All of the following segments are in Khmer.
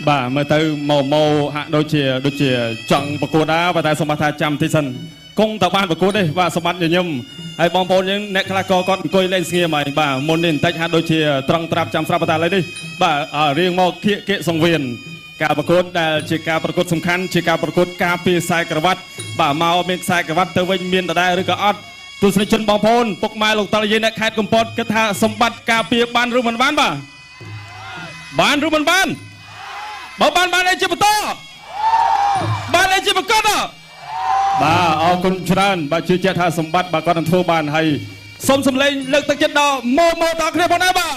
បាទមើលទៅម៉ូហាក់ដូចជាចង់ប្រកួតដែរតែសម្បត្តិថាចាំទីសិនគង់តើបានប្រកួតទេបាទសម្បត្តិញញឹមហើយបងប្អូនយើងអ្នកខ្លះក៏គាត់អង្គុយលេងស្ងៀមហើយបាទមុននេះបន្តិចហាក់ដូចជាត្រង់ត្រាប់ចាំស្រាប់តែឥឡូវនេះបាទរៀងមកគៀកសង្វៀនការប្រកួតដែលជាការប្រកួតសំខាន់ជាការប្រកួតការពារខ្សែក្រវ៉ាត់បាទមកមានខ្សែក្រវ៉ាត់ទៅវិញមានដដែលឬក៏អត់ទស្សនិកជនបងប្អូនពុកម៉ែលោកតាយាយអ្នកខេត្តកំពតគិតថាសម្បត្តិការពារបានឬមិនបានបាទបានឬមិនបានបើបានអីជាបន្តបានអីជាប្រកបបាទអរគុណច្រើនបាទជឿជាក់ថាសម្បត្តិបាទគាត់នឹងធ្វើបានហើយសូមសម្លេងលើកទឹកចិត្តដល់ម៉ូដល់គ្នាផងដែរបាទ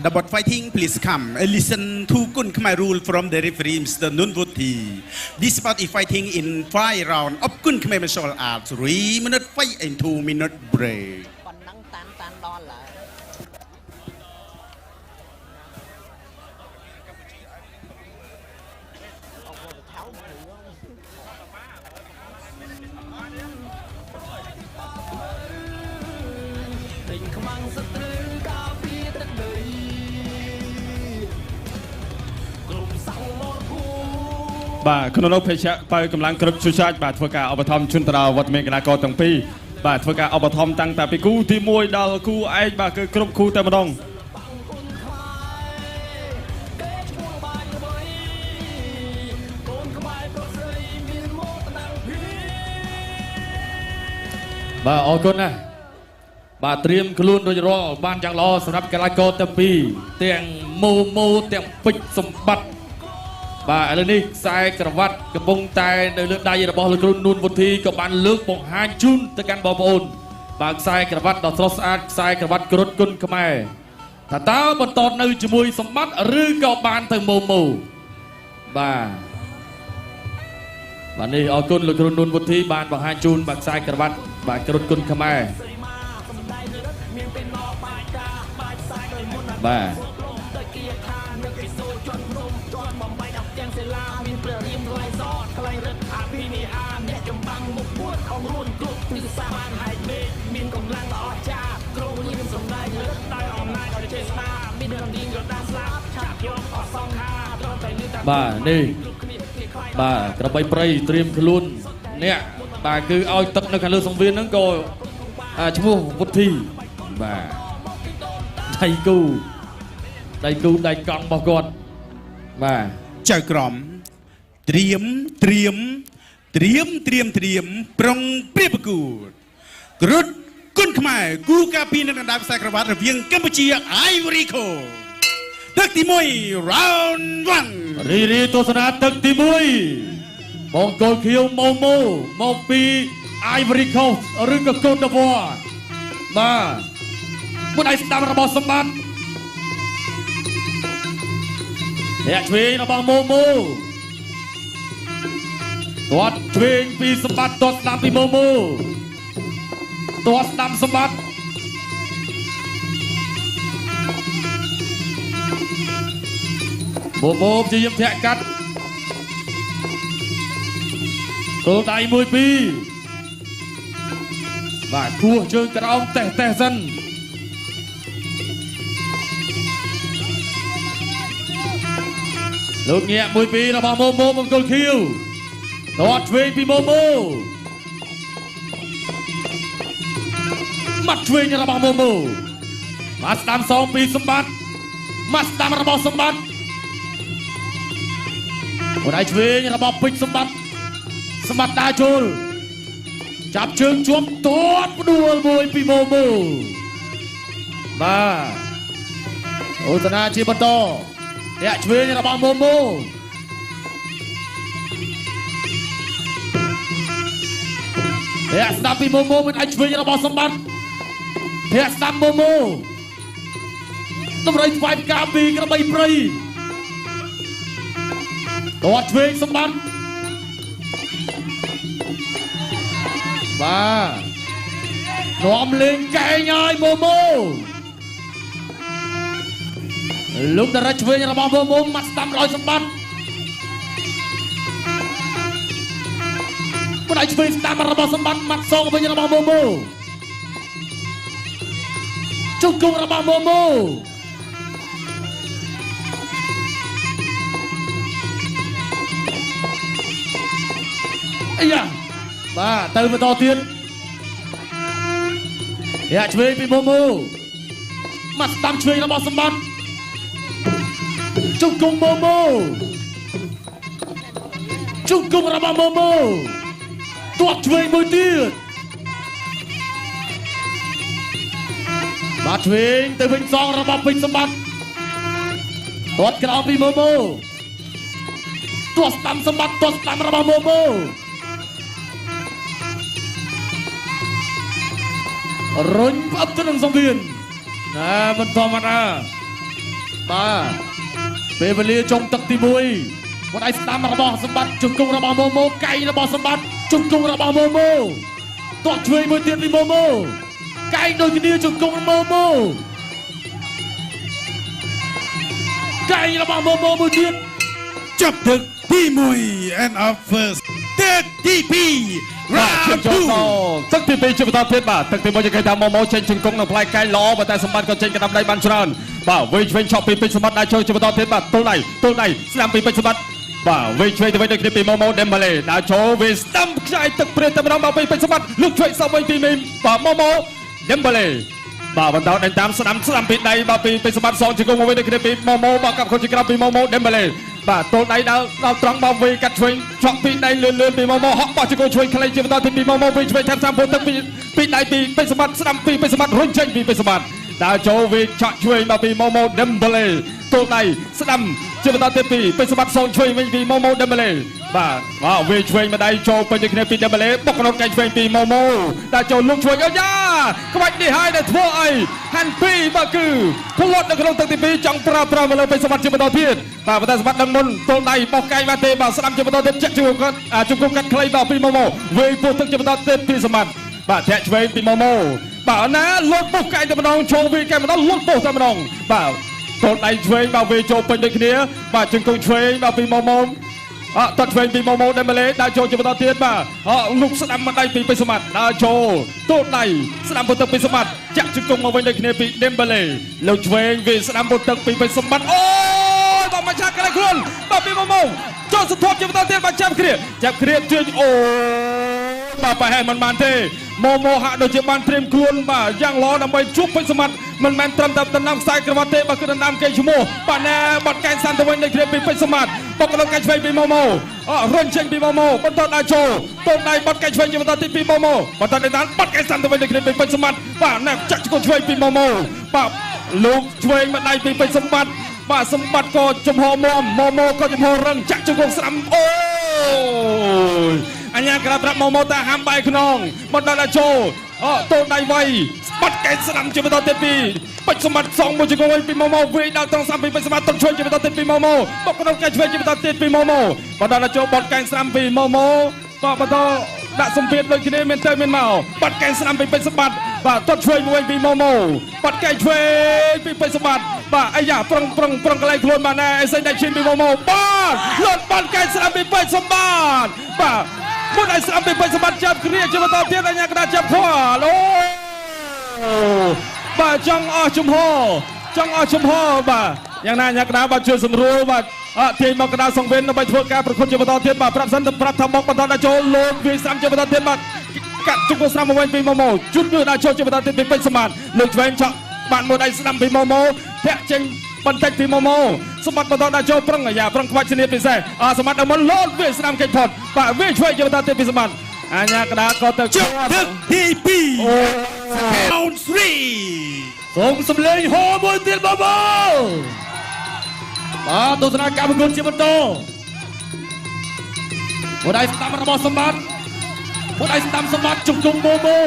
The bot fighting, please come and listen to Kun Khmer rule from the referee Mr. Nunvuti. This bout is fighting in 5 rounds of Kun Khmer martial arts. 3 minute fight and 2 minute break.បាទក្នុងនោះភេជ្ជៈបើកម្លាំងគ្រប់ជួយចាច់បាទធ្វើការឧបត្ថម្ភជូនទៅដល់វត្តមានកីឡាករទាំងពីរបាទធ្វើការឧបត្ថម្ភតាំងតែពីគូទី1ដល់គូឯកបាទគឺគ្រប់គូតែម្ដងបាទអរគុណណាស់បាទត្រៀមខ្លួនរួចរាល់បានយ៉ាងល្អសម្រាប់កីឡាករទាំងពីរទាំងម៉ូទាំងពេជ្រសម្បត្តិបាទឥឡូវនេះខ្សែក្រវ៉ាត់កំពុងតែនៅលើដៃរបស់លោកគ្រូនួនវុធីក៏បានលើកបង្ហាញជូនទៅកាន់បងប្អូនបាទខ្សែក្រវ៉ាត់ដ៏ស្រស់ស្អាតខ្សែក្រវ៉ាត់គ្រុឌគុណខ្មែរថាតើបន្តនៅជាមួយសម្បត្តិឬក៏បានទៅម៉ូបាទនេះអរគុណលោកគ្រូនួនវុធីបានបង្ហាញជូនបាទខ្សែក្រវ៉ាត់បាទគ្រុឌគុណខ្មែរបាទបាទនេះបាទក្របីព្រៃត្រៀមខ្លួនអ្នកបាទគឺឲ្យទឹកនៅខាងលើសង្វៀនហ្នឹងក៏ឈ្មោះវុធីបាទដៃគូដៃកង់របស់គាត់បាទចៅក្រមត្រៀមប្រុងព្រៀបប្រគួតគ្រុឌគុណខ្មែរគូការពីនៅដណ្ដើមខ្សែក្រវ៉ាត់រវាងកម្ពុជា Ivory Coast ទឹកទី1 round 1រីទស្សនាទឹកទី1បងកូនខៀវម៉ូមកពី Ivory Coast ឬក៏កូនដវ៉ាបាទមួយដៃស្ដាំរបស់សម្បត្តិអ្នកឆ្វេងរបស់ម៉ូគាត់ឆ្វេងពីសម្បត្តិទាត់ស្ដាំពីម៉ូទាត់ស្ដាំសម្បត្តិម៉ូព្យាយាមធាក់កាត់គោលដៃ1 2បាទគោះជើងក្រោមតេះសិនលោកញាក់1 2របស់ម៉ូមង្គលខៀវទាត់ឆ្វេងពីម៉ូម៉ាត់ឆ្វេងរបស់ម៉ូបាទស្ដាំសងពីសម្បត្តិម៉ាត់ស្ដាំរបស់សម្បត្តិមួយដៃឆ្វេងរបស់ពេជ្រសម្បត្តិដើរចូលចាប់ជើងជាប់ទាត់ផ្ដួលមួយពីម៉ូបាទអូសនាជាបន្តអ្នកឆ្វេងរបស់ម៉ូ ធាក់ស្ដាប់ពីមូមូមិនអាចឆ្វេងរបស់សម្បត្តិធាក់ស្ដាប់មូមូតម្រុយស្វែងការពីក្របីព្រៃតើឆ្វេងសម្បត្តិបាទនាំលេងកែងហើយមូមូលោកតារ៉ាឆ្វេងរបស់មូមូមកស្ដាំរយសម្បត្តិមិនអាចឆ្វេងស្ដាំរបស់សម្បត្តិមកសងវិញរបស់មូមូជុំគង់របស់មូមូអាយ៉ាបាទទៅបន្តទៀតយ៉ាឆ្វេងពីមូមូមកស្ដាំឆ្វេងរបស់សម្បត្តិជុំគង់មូមូជុំគង់របស់មូមូទាត់ឆ្វេងមួយទៀតបាទឆ្វេងទៅវិញសងរបស់ពេជ្រសម្បត្តិទាត់ក្រោមពីមូមូទាត់ស្ដាំសម្បត្តិទាត់ស្ដាំរបស់មូមូរុញផ្អឹបទៅនឹងសង្វៀនណាមិនធម្មតាបាទពេលវេលាចុងទឹកទី1គាត់ឲ្យស្ដាំរបស់សម្បត្តិជង្គង់របស់មូមូកៃរបស់សម្បត្តិជង្គង់របស់មូមូទាត់ឆ្វេងមួយទៀតពីមូមូកៃដូចគ្នាជង្គង់មូមូកៃរបស់មូមូមួយទៀតចាប់ទឹកទី1 and up first ទឹកទី2 បាទជើងចូលទឹកទី2ជាបន្តទៀតបាទទឹកទី1គេថាម៉ូចេញជង្គង់នៅផ្លែកែល្អប៉ុន្តែសម្បត្តិក៏ចេញកណ្ដាប់ដៃបានច្រើនបាទវិញឆ្វេងឆក់ពីពេជ្រសម្បត្តិដល់ចូលជាបន្តទៀតបាទទល់ដៃស្ដាំពីពេជ្រសម្បត្តិបាទវិញឆ្វេងទៅវិញដូចគ្នាពីម៉ូដេម៉ាឡេដល់ចូលវិញស្ដាំខ្ចាយទឹកព្រាទៅម្ដងមកពីពេជ្រសម្បត្តិលោកឆ្វេងសោះវិញពីបាទម៉ូដេម៉ាឡេបាទបន្តដេញតាមស្ដាំពីដៃបាទពីពេជ្រសម្បត្តិសងជង្គង់មកវិញដូចគ្នាពីម៉ូបាទកាប់ខុសជាក្រៅពីម៉ូដេម៉ាឡេបាទទល់ដៃដល់ត្រង់មកវិញកាត់ឆ្វេងឆក់ពីដៃលឿនពីម៉ូហក់បោះជង្គង់ឆ្វេងខ្លីជាបន្តទីពីម៉ូវិញឆ្វេងតាមសាំពុទឹកពីដៃពីពេជ្រសម្បត្តិស្ដាំពីពេជ្រសម្បត្តិរុញចេញពីពេជ្រសម្បត្តិដល់ចូលវិញឆក់ឆ្វេងមកពីម៉ូដេម៉ាឡេទល់ដៃស្ដាំជាបន្តទី2ពេជ្រសម្បត្តិសងឆ្វេងវិញពីម៉ូដេម៉ាឡេបាទវិញឆ្វេងម្ដាយចូលពេញគ្នាពីដេម៉ាឡេបុកកណ្ដោកកែឆ្វេងពីម៉ូដល់ចូលលុកឆ្វេងអាយ៉ាក្បាច់នេះហើយដែលធ្វើឲ្យហាន់ពីបាទគឺផ្លត់នៅក្នុងទឹកទី2ចង់ប្រើមកលើពេជ្រសម្បត្តិជាបន្តទៀតបាទប៉ុន្តែសម្បត្តិដឹងមុនទល់ដៃបោះកែបាទទេបាទស្ដាំជាបន្តទៀតចាក់ជង្គង់កាត់ខ្លីបាទពីម៉ូវិញពោះទឹកជាបន្តទៀតពីសម្បត្តិបាទធាក់ឆ្វេងពីម៉ូបាទណាលុតពោះកែតែម្ដងចូលវិញកែម្ដងលុតពោះតែម្ដងបាទទល់ដៃឆ្វេងបាទវិញចូលពេញដូចគ្នាបាទជង្គង់ឆ្វេងបាទពីម៉ូតាត់ឆ្វេងពីម៉ូដេម៉ាឡេដល់ចូលជាបន្តទៀតបាទលុកស្ដាំមកដៃពីពេជ្រសម្បត្តិដល់ចូលទល់ដៃស្ដាំពុទឹកពីសម្បត្តិចាក់ជង្គង់មកវិញដូចគ្នាពីដេម៉ាឡេលោកឆ្វេងវិញស្ដាំពុទឹកពីពេជ្រសម្បត្តិអូយបាទមកឆាក់កន្លែងខ្លួនបាទពីម៉ូចូលសន្ធាប់ជាបន្តទៀតបាទចាប់គ្រាជឿអូបាទប្រហែលមិនបានទេម៉ូហាក់ដូចជាបានត្រៀមខ្លួនបាទយ៉ាងល្អដើម្បីជួបពេជ្រសម្បត្តិមិនមែនត្រឹមតែដណ្ដើមខ្សែក្រវ៉ាត់ទេបាទគឺដណ្ដើមកេរ្តិ៍ឈ្មោះបាទណាបាត់កែសាន់ទៅវិញនៃគ្រាពីពេជ្រសម្បត្តិបុកកណ្ដោកែឆ្វេងពីម៉ូរុញចេញពីម៉ូបន្តដល់ចូលទល់ដៃបាត់កែឆ្វេងជាបន្តទីពីម៉ូបន្តដល់បាត់កែសាន់ទៅវិញនៃគ្រាពីពេជ្រសម្បត្តិបាទណាចាក់ជង្គង់ឆ្វេងពីម៉ូបាទលោកឆ្វេងមកដៃពីពេជ្រសម្បត្តិបាទសម្បត្តិក៏ចំហម៉ូក៏ចំហរឹងចាក់ជង្គង់ស្ដាំអូយអញ្ញាក្រាបប្រាប់ម៉ូតាហាំបាយខ្នងមកដល់ចូលទល់ដៃវៃស្បាត់កែស្ដាំជាបន្តទៀតពីពេជ្រសម្បត្តិសងមួយជង្គង់វិញពីម៉ូវិញដល់ត្រង់ស្ដាំពីពេជ្រសម្បត្តិទឹកឆ្វេងជាបន្តទៀតពីម៉ូបុកកណ្ដោកែឆ្វេងជាបន្តទៀតពីម៉ូមកដល់ចូលបត់កែស្ដាំពីម៉ូក៏បន្តដាក់សម្ពាធដូចគ្នាមានទៅមានមកបាត់កែស្ដាំពីពេជ្រសម្បត្តិបាទទាត់ឆ្វេងមួយពីម៉ូបាត់កែឆ្វេងពីពេជ្រសម្បត្តិបាទអាយ៉ាប្រឹងកន្លែងខ្លួនបាទណែអេសេងដាក់ឈាមពីម៉ូបាទលុតបាត់កែស្ដាំពីពេជ្រសម្បត្តិបាទមុនឲ្យស្ដាំពីពេជ្រសម្បត្តិចាប់គ្នាជាបន្តទៀតអញ្ញាកដាចាប់ខោអូបាទចង់អស់ជំហរបាទយ៉ាងណាអញ្ញាកដាបាទជួយសម្រួលបាទទាញមកកដាសង្វៀនដើម្បីធ្វើការប្រកួតជាបន្តទៀតបាទប្រាប់សិនទៅប្រាប់ថាមកបន្តដល់ចូលលោកវាស្ដាំជាបន្តទៀតបាទកាត់ជង្គង់ស្ដាំមកវិញពីម៉ូជូនវាដល់ចូលជាបន្តទៀតពីពេជ្រសម្បត្តិលោកឆ្វេងឆក់បានមួយដៃស្ដាំពីម៉ូធាក់ចេញបន្តិចពីម៉ូសម្បត្តិបន្តដល់ចូលប្រឹងអាយ៉ាប្រឹងខ្វាច់ឈ្នះពិសេសសម្បត្តិដល់មុនលោតវាស្ដាំកិច្ចផុតបាទវាឆ្វេងជាបន្តទៀតពីសម្បត្តិអញ្ញាកដាក៏ទៅជើងទឹកទី2 round 3សូមសម្លេងហោមួយទៀតម៉ូបាទទស្សនាការប្រកួតជាបន្តមួយដៃស្ដាំរបស់សម្បត្តិ một ai tam sâm bát chụp cùng Momo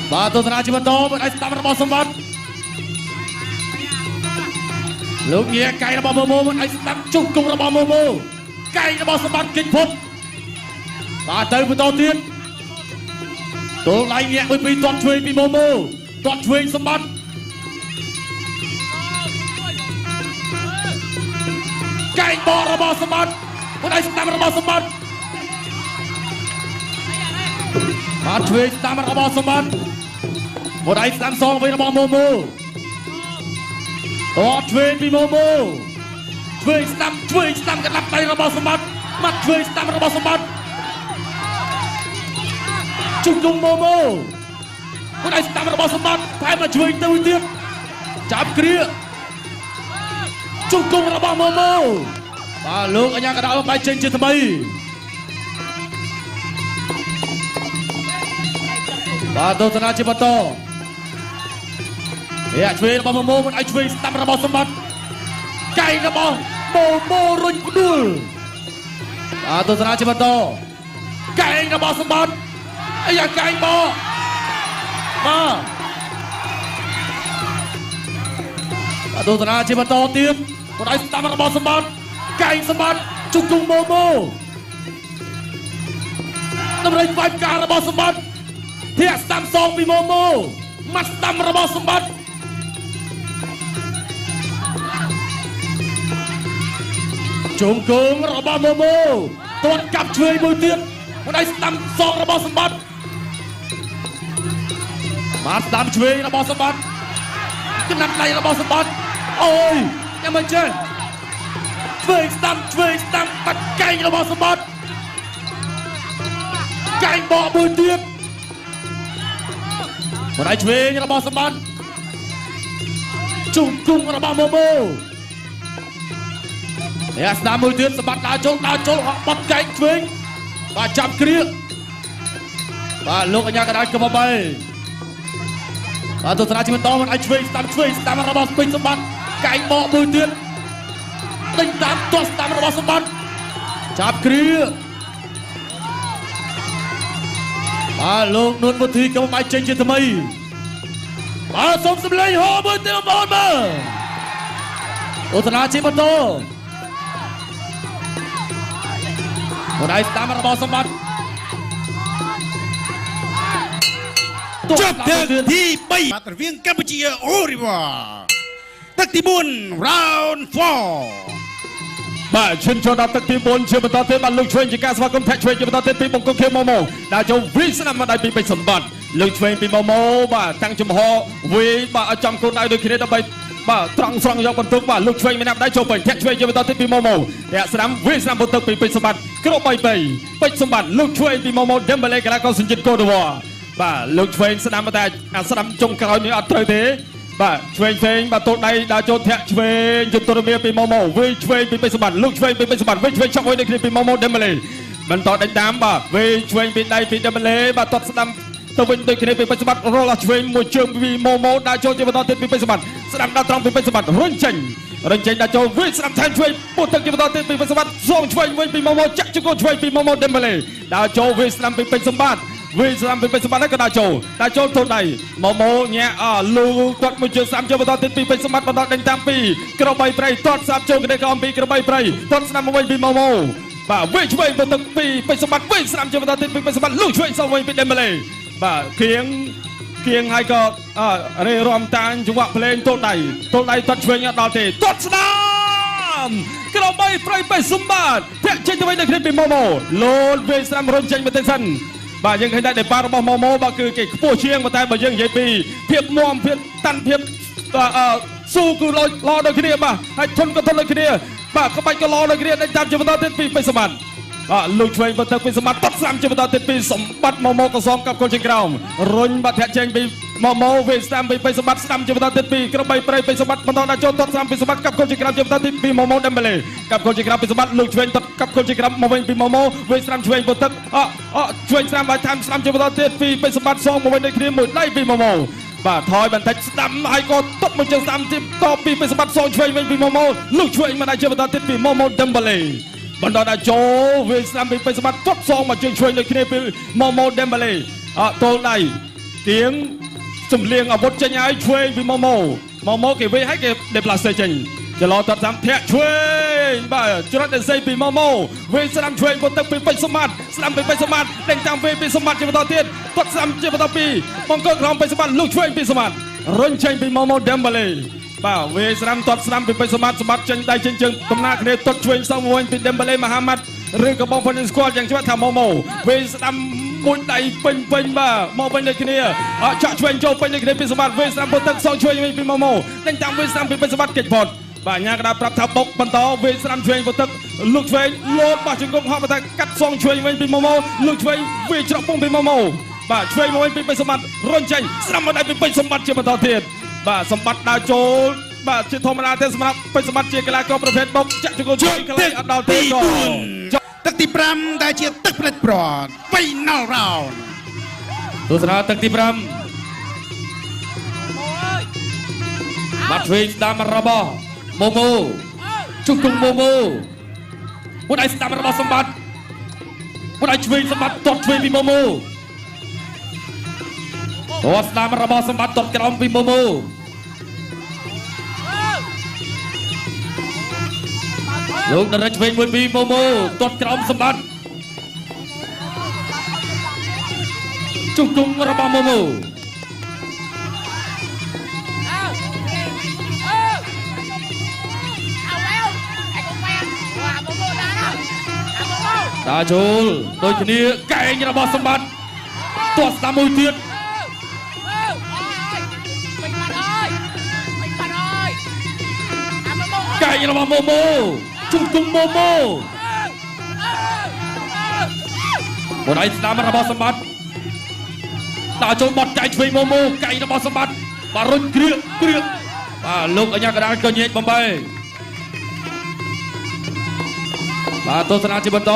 và tôi ra chỉ bắt đầu một ai tam ra bao sâm bát lúc nhẹ cay ra bao Momo một ai tam chụp cùng ra bao Momo cay ra bao sâm bát kinh phúc và tới một đầu tiên tôi lại nhẹ với bị toàn truyền bị Momo toàn truyền sâm bát cay bỏ ra bao sâm bát một ai tam ra bao sâm bát và truyền tam ra bao sâm bát một ai tam song với ra bao Momo toàn truyền bị Momo truyền tam cái lắp tay ra bao sâm bát mặt truyền tam ra bao sâm bát chung cùng Momo một ai tam ra bao sâm bát phải mà truyền tới tiếp chạm kia chung cùng ra bao Momo và lúc anh em đã bay trên thầm bay và tôi sẽ chỉ bắt to để chơi bao Momo một anh chơi tam ra bao sâm bát cay ra bao Momo rồi đuôi và tôi sẽ chỉ bắt to cay ra bao sâm bát ai à cay bao và tôi sẽ chỉ bắt to tiếp một anh tam ra bao sâm bát cay sâm bát chung cùng Momo năm nay phải cả ra bao sâm bát thiệt tam song bị Momo mắt tam ra bao sâm bát chung cùng ra bao Momo toàn cặp chơi môi tiết một anh tam song ra bao sâm bát mắt tam chơi ra bao sâm bát cái nắp này ra bao sâm bát ôi em ơi chơi Chơi Stam bắt canh ra bao sâm bát canh bỏ bùi tiết một ai chơi ra bao sâm bát chung cung ra bao Momo để Stam bùi tiết sâm bát đá trốn họ bắt canh chơi và chạm kia và lúc anh nhà cái đá cầm vào bay và tôi sẽ chỉ một to một ai chơi Stam ra bao sâm bát canh bỏ bùi tiết đánh tám toàn tam ra bao sâm bát chạm kia và lúc luôn một thi cầm máy trên thầm mây và sống xâm lấy hồ bơi tiêu bồn mà ô thần á chỉ bắt tô một ai tam ra bao sâm bát chấp nhận thi bay mặt viên Campuchia Oriwa tắc tí buôn round 4បាទឈិនចូលដល់ទឹកទី4ជាបន្តទៀតបាទលោកឆ្វេងជាការស្វាគមន៍ធាក់ឆ្វេងជាបន្តទៀតពីបង្គំខៀវម៉ូម៉ូដែលចូលវិស្នាមមកដៃពីបិសម្បត្តិលោកឆ្វេងពីម៉ូម៉ូបាទតាំងចំហវាបាទឲ្យចំគោលដៅដូចគ្នាដើម្បីបាទត្រង់ស្រង់យកបន្ទុកបាទលោកឆ្វេងមានដៃចូលពេញធាក់ឆ្វេងជាបន្តទៀតពីម៉ូម៉ូធាក់ស្ដាំវិស្នាមបន្ទុកពីបិសម្បត្តិគ្រប3បិសម្បត្តិលោកឆ្វេងពីម៉ូម៉ូដេមបេលេកីឡាករសញ្ជាតិកូតូវ៉ាបាទលោកឆ្វេងស្ដាំតែស្ដាំចុងក្រោយនេះអត់ត្រូវទេបាទឆ្វេងបាទតូនដៃដើរចូលធាក់ឆ្វេងយុទ្ធរមៀពីម៉ូម៉ូវិញឆ្វេងពីបិសម្បត្តិលោកឆ្វេងពីបិសម្បត្តិវិញឆ្វេងឆក់មួយដូចគ្នាពីម៉ូម៉ូដេម៉ាឡេបន្តដេញតាមបាទវិញឆ្វេងពីដៃពីដេម៉ាឡេបាទតត់ស្ដាំទៅវិញដូចគ្នាពីបិសម្បត្តិរលឆ្វេងមួយជើងពីម៉ូម៉ូដើរចូលជាបន្តទៀតពីបិសម្បត្តិស្ដាំដើរត្រង់ពីបិសម្បត្តិរុញចេញដើរចូលវិញស្ដាំថែមឆ្វេងពុះទឹកជាបន្តទៀតពីបិសម្បត្តិសងឆ្វេងវិញពីម៉ូម៉ូចាក់ជង្គង់ឆ្វេងពីម៉ូម៉ូដេម៉ាឡេដើរចូលវិញស្ដាំពីបិសម្បត្តិវិញស្ដាំពីបិសម្បត្តិក៏ដើរចូលទល់ដៃម៉ូម៉ូញាក់លូគាត់មួយជើងស្ដាំចូលបន្តទៀតពីបិសម្បត្តិបន្តដេញតាមពីក្របីព្រៃទាត់ស្ដាំចូលគ្នាក៏អំពីក្របីព្រៃទាត់ស្ដាំមកវិញពីម៉ូម៉ូបាទវិញឆ្វេងទៅទឹកពីបិសម្បត្តិវិញស្ដាំចូលបន្តទៀតពីបិសម្បត្តិលូឆ្វេងសងវិញពីដេម៉ាឡេបាទគៀងហើយក៏រេរំតាញចង្វាក់ភ្លេងទល់ដៃទាត់ឆ្វេងដល់ទេទាត់ស្ដាំក្របីព្រៃបិសម្បត្តិធាក់ចេញទៅវិញដល់គ្នាពីម៉ូម៉ូលោតវិញស្ដាំរុញចេញមកទៅសិនបាទយើងឃើញតែបាល់របស់ម៉ូម៉ូបាទគឺគេខ្ពស់ជាងតែបើយើងនិយាយពីភាពមាំភាពតាន់ភាពស៊ូគឺល្អដូចគ្នាបាទហើយធន់ក៏ធន់ដូចគ្នាបាទក្បាច់ក៏ល្អដូចគ្នាដេញតាមជាបន្តទៀតពីបិសម្បត្តិលោកឆ្វេងបន្តពីសម្បត្តិតត់ស្ដាំជាបន្តទៀតពីសម្បត្តិម៉ូម៉ូក៏សងកាប់គល់ជាក្រោមរុញបាត់ធាក់ចេញពីម៉ូម៉ូវិញស្ដាំពីបិសម្បត្តិស្ដាំជាបន្តទៀតពីក្របីព្រៃបិសម្បត្តិបន្តដល់ចូលតត់ស្ដាំពីសម្បត្តិកាប់គល់ជាក្រោមជាបន្តទៀតពីម៉ូម៉ូដេម៉ាឡេកាប់គល់ជាក្រោមពីសម្បត្តិលោកឆ្វេងតត់កាប់គល់ជាក្រោមមកវិញពីម៉ូម៉ូវិញស្ដាំឆ្វេងបន្តទឹកឆ្វេងស្ដាំបាច់តាមស្ដាំជាបន្តទៀតពីបិសម្បត្តិសងមកវិញដូចគ្នាមួយដៃពីម៉ូម៉ូបាទថយបន្តិចស្ដាំហើយក៏ទុកមកជើងស្ដាំទៀតតពីបិសម្បត្តិសងឆ្វេងវិញពីម៉ូម៉ូលោកឆ្វេងមកដៃជាបន្តទៀតពីម៉ូម៉ូដេម៉ាឡេ បន្តដាក់ចូលវាស្ដាំពីពេជ្រសម្បត្តិទាត់សងមកជើងឆ្វេងដូចគ្នាពីម៉ូម៉ូដេមបាឡេតូលដៃទៀងសំលៀងអាវុធចេញឲ្យឆ្វេងពីម៉ូម៉ូគេវិញឲ្យគេដេប្លាសេចេញចលោតាត់តាមធាក់ឆ្វេងបាទច្រត់ដេស័យពីម៉ូម៉ូវិញស្ដាំឆ្វេងបន្ទឹកពីពេជ្រសម្បត្តិស្ដាំពីពេជ្រសម្បត្តិដេញតាមវិញពីសម្បត្តិជាបន្តទៀតទាត់ស្ដាំជាបន្តពីបង្គោលក្រោមពេជ្រសម្បត្តិលុកឆ្វេងពីសម្បត្តិរុញចេញពីម៉ូម៉ូដេមបាឡេបាទវាស្ដាំទាត់ស្ដាំពីពេជ្រសម្បត្តិចេញដៃចេញជើងកំណាគ្នាទាត់ឆ្វេងសងវិញពីដេមបាឡេមហាម៉ាត់ឬក៏បងប្អូនស្គាល់យ៉ាងច្បាស់ថាម៉ូម៉ូវាស្ដាំមួយដៃពេញបាទមកពេញដូចគ្នាចាក់ឆ្វេងចូលពេញដូចគ្នាពីសម្បត្តិវាស្ដាំពុតទឹកសងឆ្វេងវិញពីម៉ូម៉ូដេញតាមវាស្ដាំពីពេជ្រសម្បត្តិកិច្ចផុតបាទញ៉ាក្តារប្រាប់ថាបុកបន្តវាស្ដាំឆ្វេងពុតទឹកលុកឆ្វេងលោតបោះជង្គង់ហោះបន្តកាត់សងឆ្វេងវិញពីម៉ូម៉ូលុកឆ្វេងវាច្រកពងពីម៉ូម៉ូបាទឆ្វេងមកវិញពីពេជ្រសម្បត្តិរុញចេញស្ដាំមកដៃពីពេជ្រសម្បត្តិជាបន្តទៀតបាទសម្បត្តិដើរចូលបាទជាធម្មតាទេសម្រាប់ពេជ្រសម្បត្តិជាកីឡាករប្រភេទបុកចាក់ជង្គង់ឆ្វេងកន្លែងអត់ដល់ទេក៏ទឹកទី5ដែលជាទឹកផ្លិតប្រត់ Final Round ទស្សនាទឹកទី5បាត់ឆ្វេងស្ដាំរបស់ម៉ូម៉ូជង្គង់ម៉ូម៉ូមួយដៃស្ដាំរបស់សម្បត្តិមួយដៃឆ្វេងសម្បត្តិទាត់ឆ្វេងពីម៉ូម៉ូទាត់ស្ដាំរបស់សម្បត្តិទាត់ក្រោមពីម៉ូម៉ូលោកនរិទ្ធឆ្វេងមួយពីម៉ូម៉ូទាត់ក្រោមសម្បត្តិជង្គង់របស់ម៉ូម៉ូតាចូលដូចគ្នាកែងរបស់សម្បត្តិទាត់ស្ដាំមួយទៀតកែងរបស់ម៉ូម៉ូជង្គង់ម៉ូម៉ូមួយដៃស្ដាំរបស់សម្បត្តិតាចូលបត់ចែកឆ្វេងម៉ូម៉ូកែងរបស់សម្បត្តិបាទរុញគ្រៀកបាទលោកអញ្ញាកដាលក៏ញែកបំបីបាទទស្សនាជាបន្ត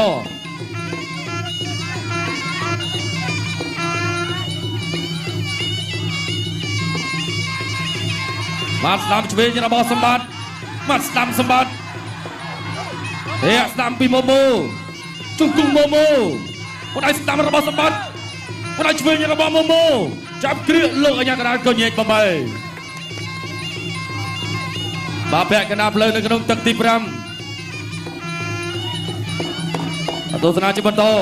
បាទស្ដាំឆ្វេងរបស់សម្បត្តិបាទស្ដាំសម្បត្តិស្ដាំពីម៉ូម៉ូជង្គង់ម៉ូម៉ូមួយដៃស្ដាំរបស់សម្បត្តិមួយដៃឆ្វេងរបស់ម៉ូម៉ូចាប់គ្រាកលោកអញ្ញាកដាលក៏ញែកបំបីបាទពាក់កណ្ដាលផ្លូវនៅក្នុងទឹកទី5ទស្សនាជាបន្តទា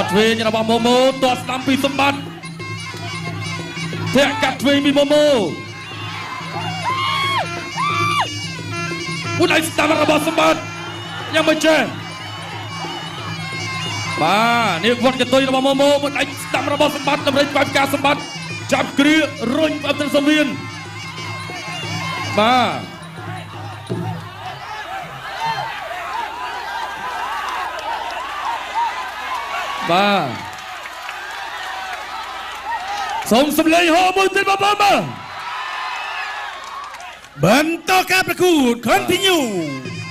ត់ឆ្វេងរបស់ម៉ូម៉ូទាត់ស្ដាំពីសម្បត្តិធាក់កាត់ឆ្វេងពីម៉ូម៉ូមួយដៃស្ដាំរបស់សម្បត្តិយ៉ាងមិនចេះបាទនេះវត្តកតុយរបស់ម៉ូម៉ូមួយដៃស្ដាំរបស់សម្បត្តិដើម្បីបាច់ការសម្បត្តិចាប់គ្រារុញអត់ទៅសវៀនបាទបាទសូមសម្លេងហោមួយទៀតបងប្អូនបាទបន្តការប្រកួត Continue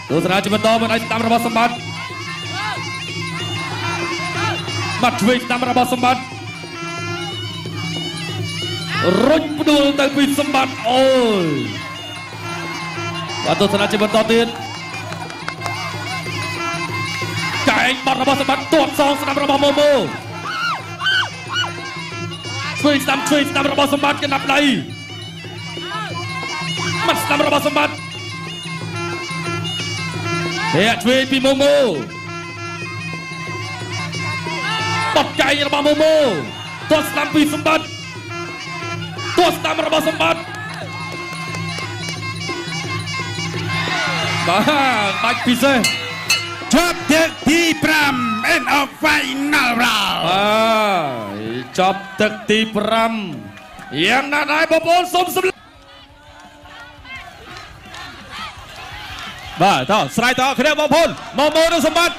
ទស្សនាជាបន្តមួយដៃស្ដាំរបស់សម្បត្តិបាត់ឆ្វេងស្ដាំរបស់សម្បត្តិរុញផ្ដួលទៅពីសម្បត្តិអូយបាទទស្សនាជាបន្តទៀតកែងបាត់របស់សម្បត្តិទាត់សងស្ដាំរបស់ម៉ូម៉ូឆ្វេងស្ដាំរបស់សម្បត្តិកណ្ដាប់ដៃបាត់ស្ដាំរបស់សម្បត្តិឆ្វេងពីម៉ូម៉ូបត់កែងរបស់ម៉ូម៉ូទាត់ស្ដាំពីសម្បត្តិទាត់ស្ដាំរបស់សម្បត្តិបាទបាច់ពិសេសជប់ទឹកទី5 End of Final Round ចប់ទឹកទី5យ៉ាងណាដែរបងប្អូនសូមសម្លេងបាទតោះស្រ័យតោះគ្នាបងប្អូនម៉ូម៉ូនិងសម្បត្តិ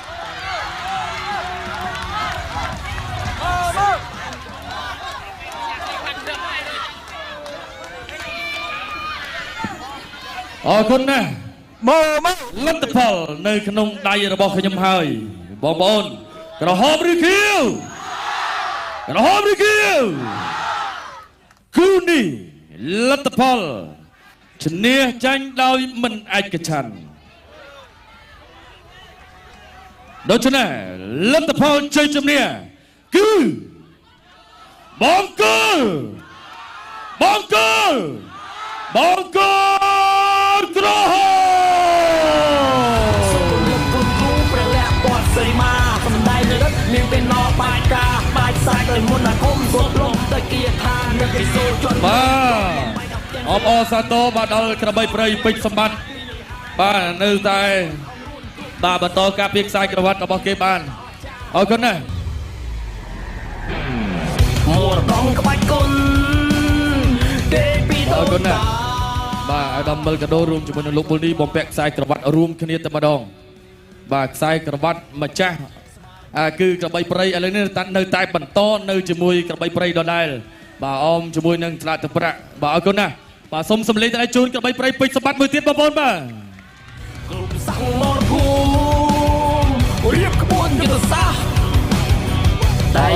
អរគុណណាស់ម៉ូម៉ូលទ្ធផលនៅក្នុងដៃរបស់ខ្ញុំហើយបងប្អូនក្រហមឬខៀវគូនេះលទ្ធផលឈ្នះចាញ់ដោយមិនឯកច្ឆន្ទ ដូច្នេះលទ្ធផលជ័យជំនះគឺបង្គោលបង្គោលបង្គោលក្រហម ព្រះលក្ខពតសីមាសំដែងរិទ្ធមានពេលណបាច់ការបាច់សាច់ដោយមុនអាគមសុទ្ធលំដោយគាថានឹកឯសូលជន់ បាទអបអរសាទរបាទដល់ក្របីព្រៃពេជ្រសម្បត្តិបាទនៅតែបាទបន្តការពារខ្សែក្រវ៉ាត់របស់គេបានអរគុណណាស់ មរតងក្បាច់គុណទេពី អ ដូ រគុណ ន ណាស់បាទអាដាមមើលកាដូរួមជាមួយនឹងលោកប៊ុលនីបំពាក់ខ្សែក្រវ៉ាត់រួមគ្នាតែម្ដងបាទខ្សែក្រវ៉ាត់ម្ចាស់គឺក្របីព្រៃឥឡូវនេះនៅតែបន្តនៅជាមួយក្របីព្រៃដដែលបាទអមជាមួយនឹងឆ្លាតទឹកប្រាក់បាទអរគុណណាស់បាទសូមសម្លេងតែជូនក្របីព្រៃពេជ្រសម្បត្តិមួយទៀតបងប្អូនបាទ គ្រប់សង្មរភូមិរៀបក្បួនយុទ្ធសាស្ត្រតែ